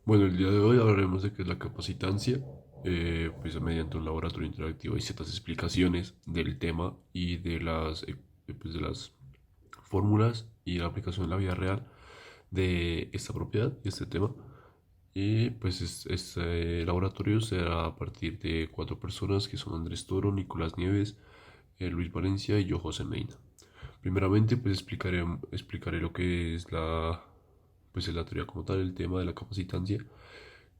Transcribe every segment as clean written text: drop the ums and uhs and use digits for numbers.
Bueno, el día de hoy hablaremos de qué es la capacitancia, pues mediante un laboratorio interactivo y ciertas explicaciones del tema y de las fórmulas y la aplicación en la vida real de esta propiedad y este tema. Y pues este laboratorio será a partir de cuatro personas que son Andrés Toro, Nicolás Nieves, Luis Valencia y yo, José Meina. Primeramente, pues explicaré lo que es pues, la teoría como tal, el tema de la capacitancia,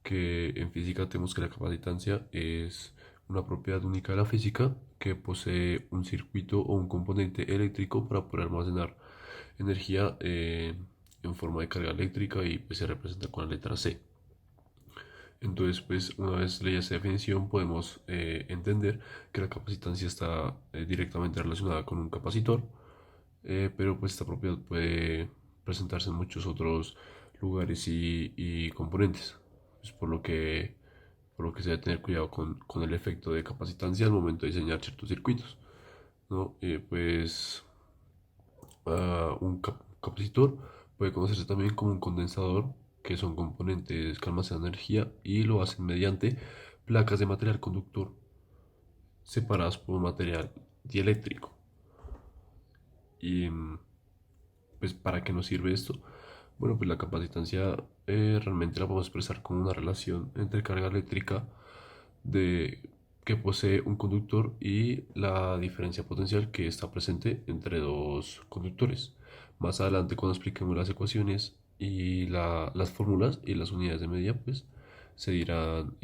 que en física tenemos que la capacitancia es una propiedad única de la física que posee un circuito o un componente eléctrico para poder almacenar energía en forma de carga eléctrica y pues se representa con la letra C. Entonces, pues una vez leída esta definición, podemos entender que la capacitancia está directamente relacionada con un capacitor, pero pues esta propiedad puede presentarse en muchos otros lugares y componentes, pues, por lo que se debe tener cuidado con el efecto de capacitancia al momento de diseñar ciertos circuitos, ¿no? Pues un capacitor puede conocerse también como un condensador, que son componentes que almacenan energía y lo hacen mediante placas de material conductor separadas por un material dieléctrico. Y pues, ¿para qué nos sirve esto? Bueno, pues la capacitancia realmente la podemos expresar como una relación entre carga eléctrica de, que posee un conductor y la diferencia potencial que está presente entre dos conductores. Más adelante, cuando expliquemos las ecuaciones y las fórmulas y las unidades de medida, pues se dirán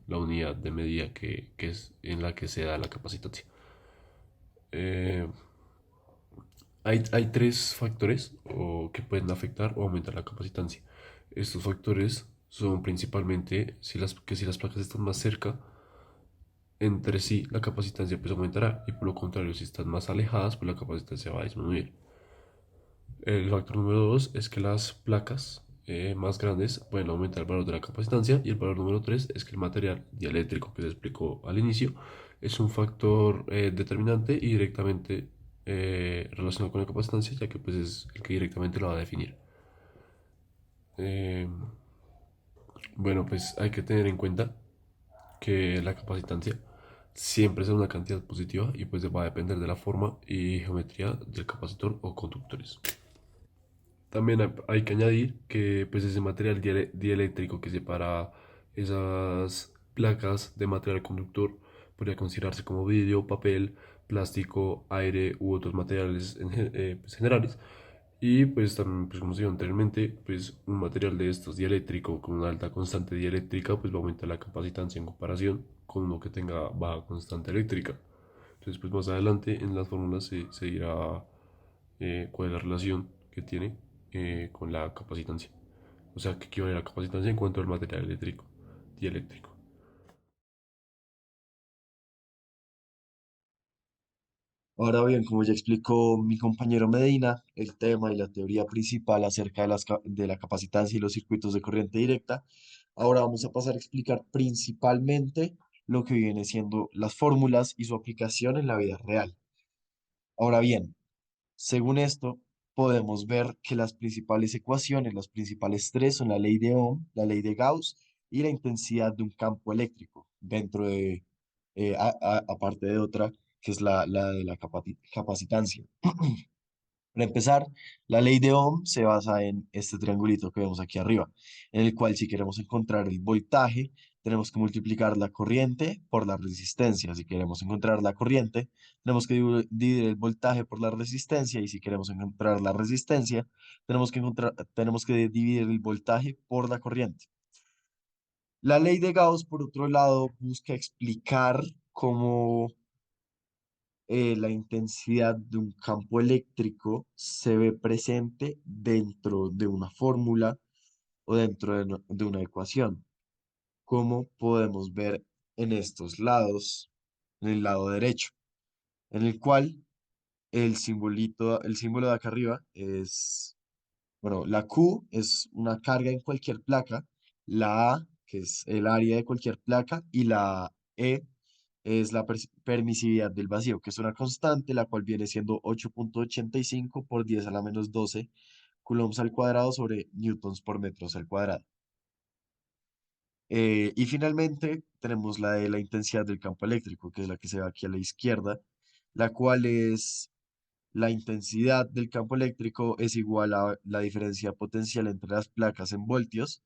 la unidad de medida que es en la que se da la capacitancia. Eh, hay tres factores que pueden afectar o aumentar la capacitancia. Estos factores son principalmente si las placas están más cerca entre sí, la capacitancia pues aumentará, y por lo contrario, si están más alejadas, pues la capacitancia va a disminuir. El factor número 2 es que las placas más grandes pueden aumentar el valor de la capacitancia, y el valor número 3 es que el material dieléctrico que se explicó al inicio es un factor determinante y directamente relacionado con la capacitancia, ya que pues es el que directamente lo va a definir. Eh, bueno, pues hay que tener en cuenta que la capacitancia siempre es una cantidad positiva y pues va a depender de la forma y geometría del capacitor o conductores. También hay que añadir que pues ese material dieléctrico que separa esas placas de material conductor podría considerarse como vidrio, papel, plástico, aire u otros materiales pues, generales. Y pues también, pues como se dijo anteriormente, pues un material de estos dieléctrico con una alta constante dieléctrica pues va a aumentar la capacitancia en comparación con uno que tenga baja constante eléctrica. Entonces pues más adelante en las fórmulas se dirá cuál es la relación que tiene con la capacitancia. O sea, que equivale a la capacitancia en cuanto al material eléctrico, dieléctrico. Ahora bien, como ya explicó mi compañero Medina, el tema y la teoría principal acerca de de la capacitancia y los circuitos de corriente directa, ahora vamos a pasar a explicar principalmente lo que viene siendo las fórmulas y su aplicación en la vida real. Ahora bien, según esto, podemos ver que las principales ecuaciones, las principales tres son la ley de Ohm, la ley de Gauss y la intensidad de un campo eléctrico, dentro de, aparte de otra, que es la de la capacitancia. Para empezar, la ley de Ohm se basa en este triangulito que vemos aquí arriba, en el cual si queremos encontrar el voltaje, tenemos que multiplicar la corriente por la resistencia. Si queremos encontrar la corriente, tenemos que dividir el voltaje por la resistencia, y si queremos encontrar la resistencia, tenemos que dividir el voltaje por la corriente. La ley de Gauss, por otro lado, busca explicar cómo la intensidad de un campo eléctrico se ve presente dentro de una fórmula o dentro de, de una ecuación, como podemos ver en estos lados, en el lado derecho, en el cual el símbolo de acá arriba es, bueno, la Q es una carga en cualquier placa, la A, que es el área de cualquier placa, y la E es la permisividad del vacío, que es una constante, la cual viene siendo 8,85 por 10 a la menos 12 coulombs al cuadrado sobre newtons por metros al cuadrado. Y finalmente tenemos la de la intensidad del campo eléctrico, que es la que se ve aquí a la izquierda, la cual es la intensidad del campo eléctrico es igual a la diferencia potencial entre las placas en voltios,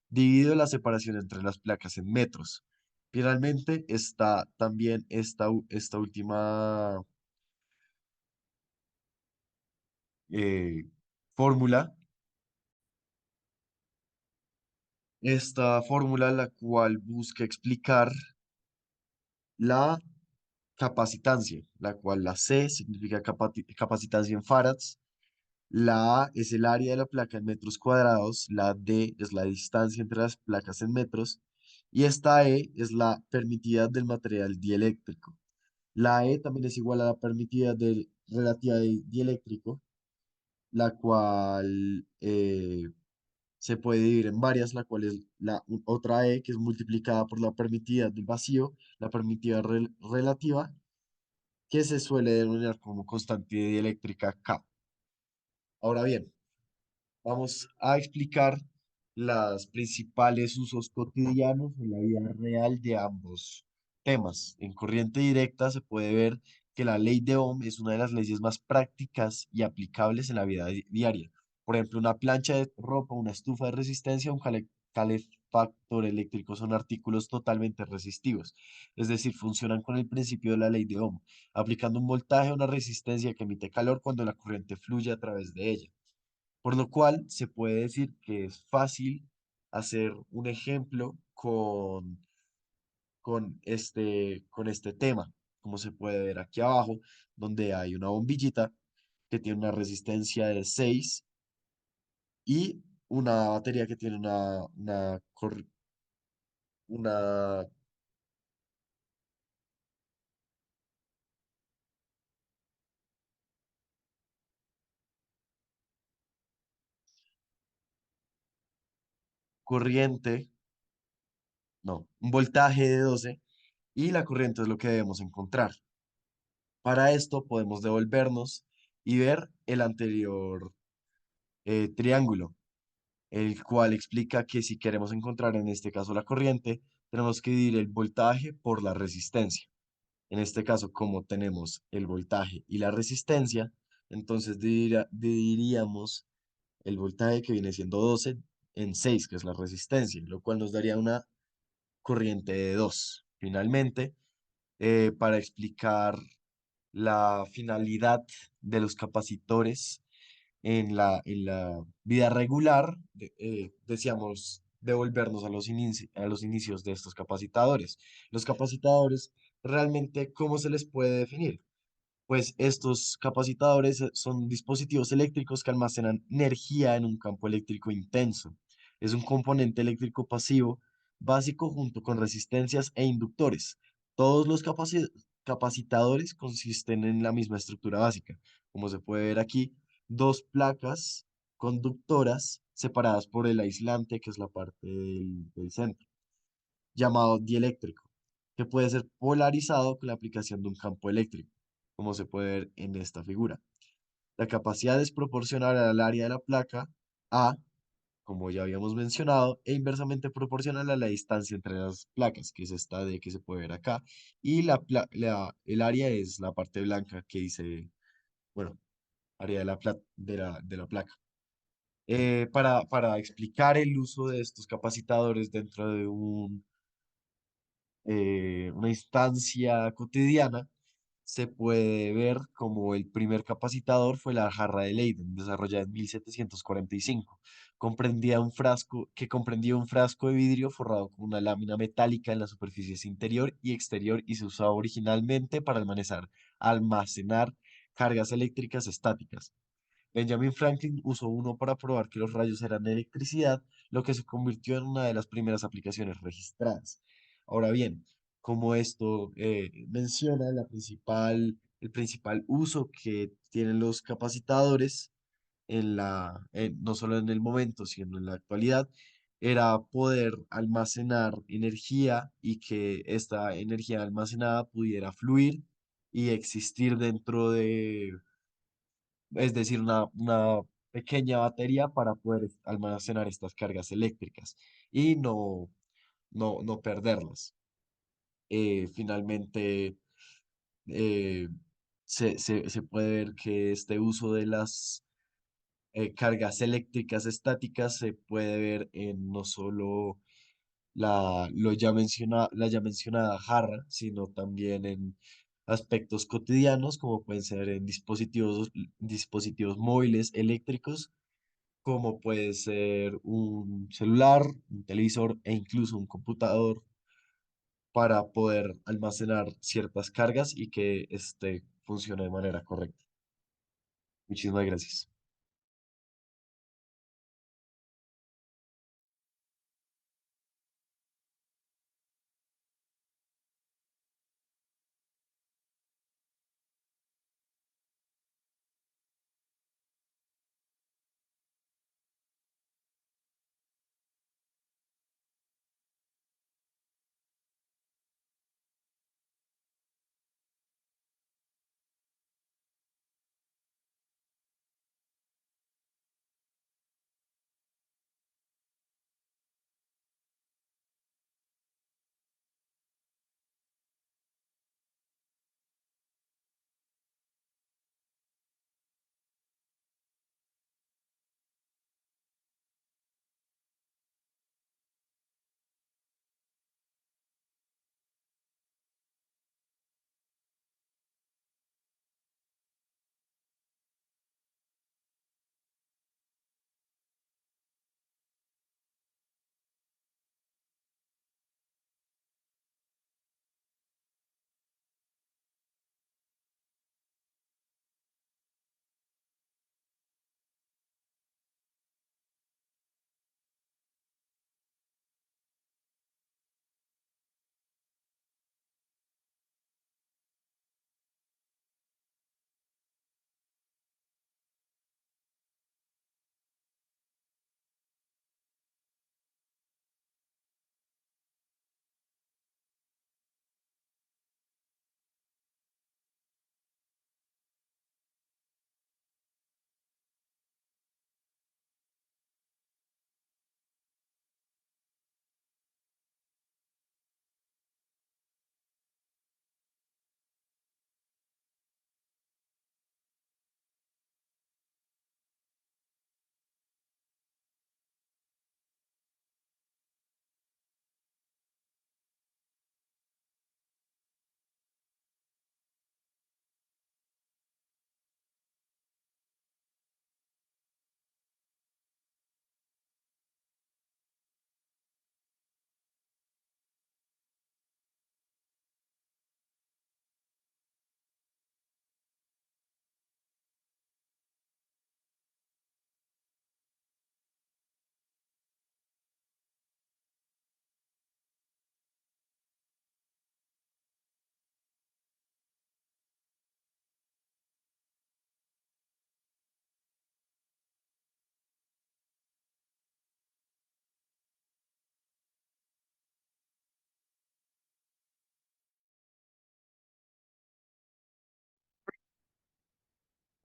dividido la separación entre las placas en metros. Finalmente está también esta última eh, fórmula, esta fórmula la cual busca explicar la capacitancia, la cual la C significa capacitancia en farads, la A es el área de la placa en metros cuadrados, la D es la distancia entre las placas en metros y esta E es la permitida del material dieléctrico. La E también es igual a la permitida del relativa dieléctrico, la cual se puede dividir en varias, la cual es otra E que es multiplicada por la permitida del vacío, la permitida relativa, que se suele denominar como constante dieléctrica K. Ahora bien, vamos a explicar los principales usos cotidianos en la vida real de ambos temas. En corriente directa se puede ver que la ley de Ohm es una de las leyes más prácticas y aplicables en la vida diaria. Por ejemplo, una plancha de ropa, una estufa de resistencia, un calefactor eléctrico son artículos totalmente resistivos, es decir, funcionan con el principio de la ley de Ohm, aplicando un voltaje a una resistencia que emite calor cuando la corriente fluye a través de ella. Por lo cual se puede decir que es fácil hacer un ejemplo con este tema, como se puede ver aquí abajo, donde hay una bombillita que tiene una resistencia de 6 y una batería que tiene una corriente, no, un voltaje de 12 y la corriente es lo que debemos encontrar. Para esto podemos devolvernos y ver el anterior triángulo, el cual explica que si queremos encontrar en este caso la corriente, tenemos que dividir el voltaje por la resistencia. En este caso, como tenemos el voltaje y la resistencia, entonces dividiríamos el voltaje que viene siendo 12 en 6 que es la resistencia, lo cual nos daría una corriente de 2. Finalmente, para explicar la finalidad de los capacitores, en la vida regular, decíamos devolvernos a a los inicios de estos capacitadores. Los capacitadores, realmente, ¿cómo se les puede definir? Pues estos capacitadores son dispositivos eléctricos que almacenan energía en un campo eléctrico intenso. Es un componente eléctrico pasivo básico junto con resistencias e inductores. Todos los capacitadores consisten en la misma estructura básica. Como se puede ver aquí, dos placas conductoras separadas por el aislante, que es la parte del centro, llamado dieléctrico, que puede ser polarizado con la aplicación de un campo eléctrico, como se puede ver en esta figura. La capacidad es proporcional al área de la placa A, como ya habíamos mencionado, e inversamente proporcional a la distancia entre las placas, que es esta D que se puede ver acá, y el área es la parte blanca que dice, bueno, área de de la placa. Para explicar el uso de estos capacitadores dentro de una instancia cotidiana, se puede ver como el primer capacitador fue la jarra de Leyden, desarrollada en 1745. Comprendía un frasco de vidrio forrado con una lámina metálica en la superficie interior y exterior y se usaba originalmente para almacenar cargas eléctricas estáticas. Benjamin Franklin usó uno para probar que los rayos eran electricidad, lo que se convirtió en una de las primeras aplicaciones registradas. Ahora bien, como esto menciona, el principal uso que tienen los capacitadores no solo en el momento, sino en la actualidad, era poder almacenar energía y que esta energía almacenada pudiera fluir y existir dentro es decir, una pequeña batería para poder almacenar estas cargas eléctricas y no perderlas. Finalmente, eh, se puede ver que este uso de las cargas eléctricas estáticas se puede ver en no solo la ya mencionada jarra, sino también en aspectos cotidianos, como pueden ser en dispositivos móviles eléctricos, como puede ser un celular, un televisor e incluso un computador para poder almacenar ciertas cargas y que este funcione de manera correcta. Muchísimas gracias.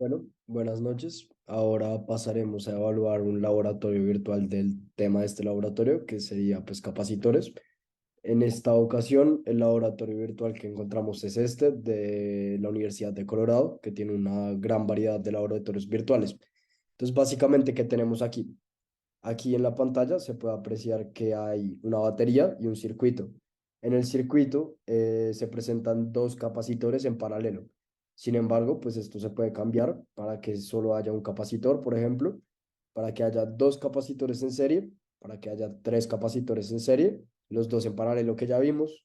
Bueno, buenas noches. Ahora pasaremos a evaluar un laboratorio virtual del tema de este laboratorio, que sería pues capacitores. En esta ocasión, el laboratorio virtual que encontramos es este de la Universidad de Colorado, que tiene una gran variedad de laboratorios virtuales. Entonces, básicamente, ¿qué tenemos aquí? Aquí en la pantalla se puede apreciar que hay una batería y un circuito. En el circuito se presentan dos capacitores en paralelo. Sin embargo, pues esto se puede cambiar para que solo haya un capacitor, por ejemplo, para que haya dos capacitores en serie, para que haya tres capacitores en serie, los dos en paralelo que ya vimos,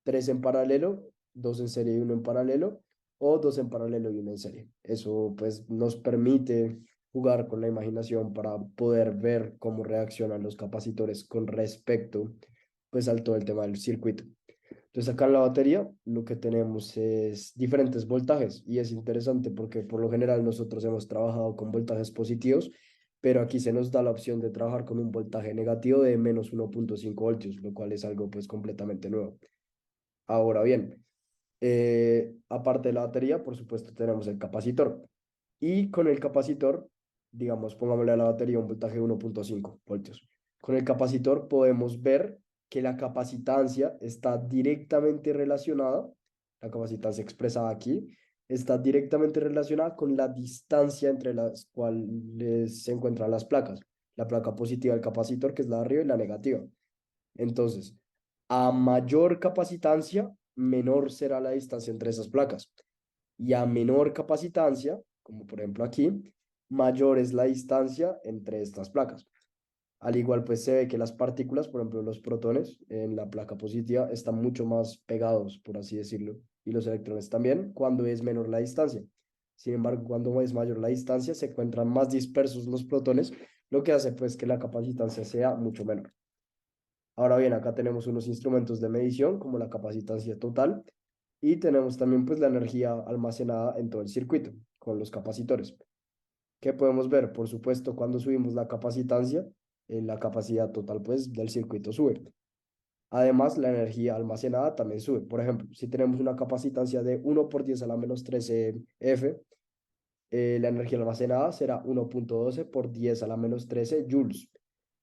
tres en paralelo, dos en serie y uno en paralelo, o dos en paralelo y uno en serie. Eso pues nos permite jugar con la imaginación para poder ver cómo reaccionan los capacitores con respecto pues al todo el tema del circuito. Entonces acá en la batería lo que tenemos es diferentes voltajes y es interesante porque por lo general nosotros hemos trabajado con voltajes positivos, pero aquí se nos da la opción de trabajar con un voltaje negativo de menos 1,5 voltios, lo cual es algo pues completamente nuevo. Ahora bien, aparte de la batería, por supuesto, tenemos el capacitor. Y con el capacitor, digamos, pongámosle a la batería un voltaje de 1,5 voltios. Con el capacitor podemos ver que la capacitancia está directamente relacionada, la capacitancia expresada aquí, está directamente relacionada con la distancia entre las cuales se encuentran las placas. La placa positiva del capacitor, que es la de arriba, y la negativa. Entonces, a mayor capacitancia, menor será la distancia entre esas placas. Y a menor capacitancia, como por ejemplo aquí, mayor es la distancia entre estas placas. Al igual, pues se ve que las partículas, por ejemplo, los protones en la placa positiva están mucho más pegados, por así decirlo, y los electrones también, cuando es menor la distancia. Sin embargo, cuando es mayor la distancia, se encuentran más dispersos los protones, lo que hace pues que la capacitancia sea mucho menor. Ahora bien, acá tenemos unos instrumentos de medición como la capacitancia total y tenemos también pues la energía almacenada en todo el circuito con los capacitores. ¿Qué podemos ver? Por supuesto, cuando subimos la capacitancia, la capacidad total pues del circuito sube. Además, la energía almacenada también sube. Por ejemplo, si tenemos una capacitancia de 1 por 10 a la menos 13 F, la energía almacenada será 1,12 por 10 a la menos 13 joules.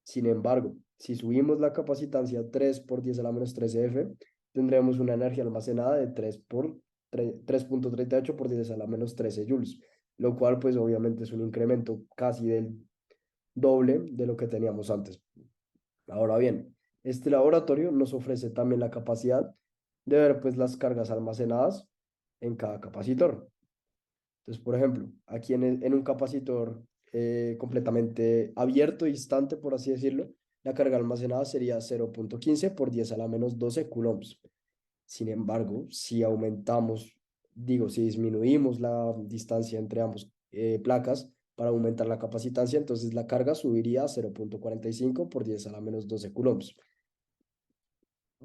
Sin embargo, si subimos la capacitancia 3 por 10 a la menos 13 F, tendremos una energía almacenada de 3,38 por 10 a la menos 13 joules, lo cual pues obviamente es un incremento casi del doble de lo que teníamos antes. Ahora bien, este laboratorio nos ofrece también la capacidad de ver pues las cargas almacenadas en cada capacitor. Entonces, por ejemplo, aquí en un capacitor completamente abierto, distante, por así decirlo, la carga almacenada sería 0,15 por 10 a la menos 12 coulombs. Sin embargo, si aumentamos, digo, si disminuimos la distancia entre ambos placas para aumentar la capacitancia, entonces la carga subiría a 0,45 por 10 a la menos 12 coulombs.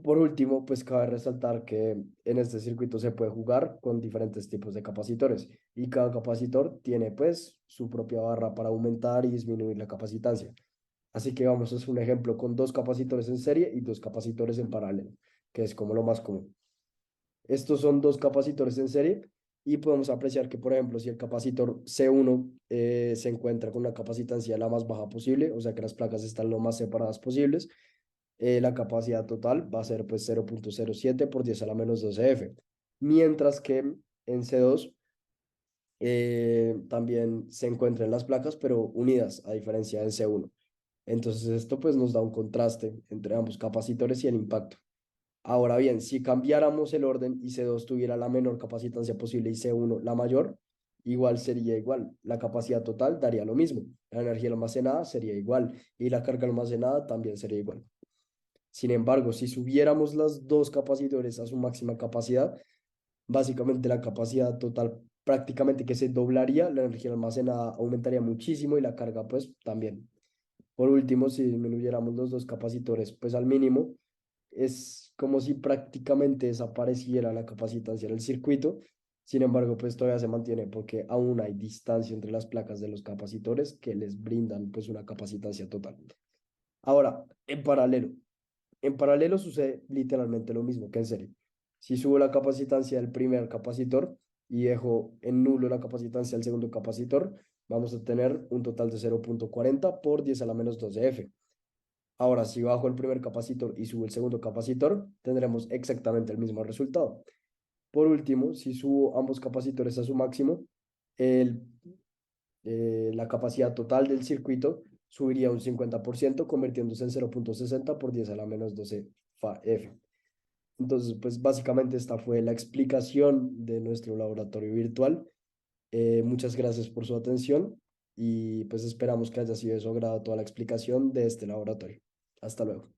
Por último, pues cabe resaltar que en este circuito se puede jugar con diferentes tipos de capacitores y cada capacitor tiene pues su propia barra para aumentar y disminuir la capacitancia. Así que vamos a hacer un ejemplo con dos capacitores en serie y dos capacitores en paralelo, que es como lo más común. Estos son dos capacitores en serie y podemos apreciar que, por ejemplo, si el capacitor C1 se encuentra con una capacitancia la más baja posible, o sea que las placas están lo más separadas posibles, la capacidad total va a ser pues 0,07 por 10 a la menos 12 F. Mientras que en C2 también se encuentran las placas, pero unidas, a diferencia de C1. Entonces esto pues nos da un contraste entre ambos capacitores y el impacto. Ahora bien, si cambiáramos el orden y C2 tuviera la menor capacitancia posible y C1 la mayor, igual sería igual. La capacidad total daría lo mismo. La energía almacenada sería igual y la carga almacenada también sería igual. Sin embargo, si subiéramos las dos capacitores a su máxima capacidad, básicamente la capacidad total prácticamente que se doblaría, la energía almacenada aumentaría muchísimo y la carga pues también. Por último, si disminuyéramos los dos capacitores pues al mínimo, es como si prácticamente desapareciera la capacitancia del circuito. Sin embargo, pues todavía se mantiene porque aún hay distancia entre las placas de los capacitores que les brindan pues una capacitancia total. Ahora, en paralelo sucede literalmente lo mismo que en serie. Si subo la capacitancia del primer capacitor y dejo en nulo la capacitancia del segundo capacitor, vamos a tener un total de 0,40 por 10 a la menos 12 F. Ahora, si bajo el primer capacitor y subo el segundo capacitor, tendremos exactamente el mismo resultado. Por último, si subo ambos capacitores a su máximo, el, la capacidad total del circuito subiría un 50%, convirtiéndose en 0,60 por 10 a la menos 12 F. Entonces, pues básicamente esta fue la explicación de nuestro laboratorio virtual. Muchas gracias por su atención y pues esperamos que haya sido de su agrado toda la explicación de este laboratorio. Hasta luego.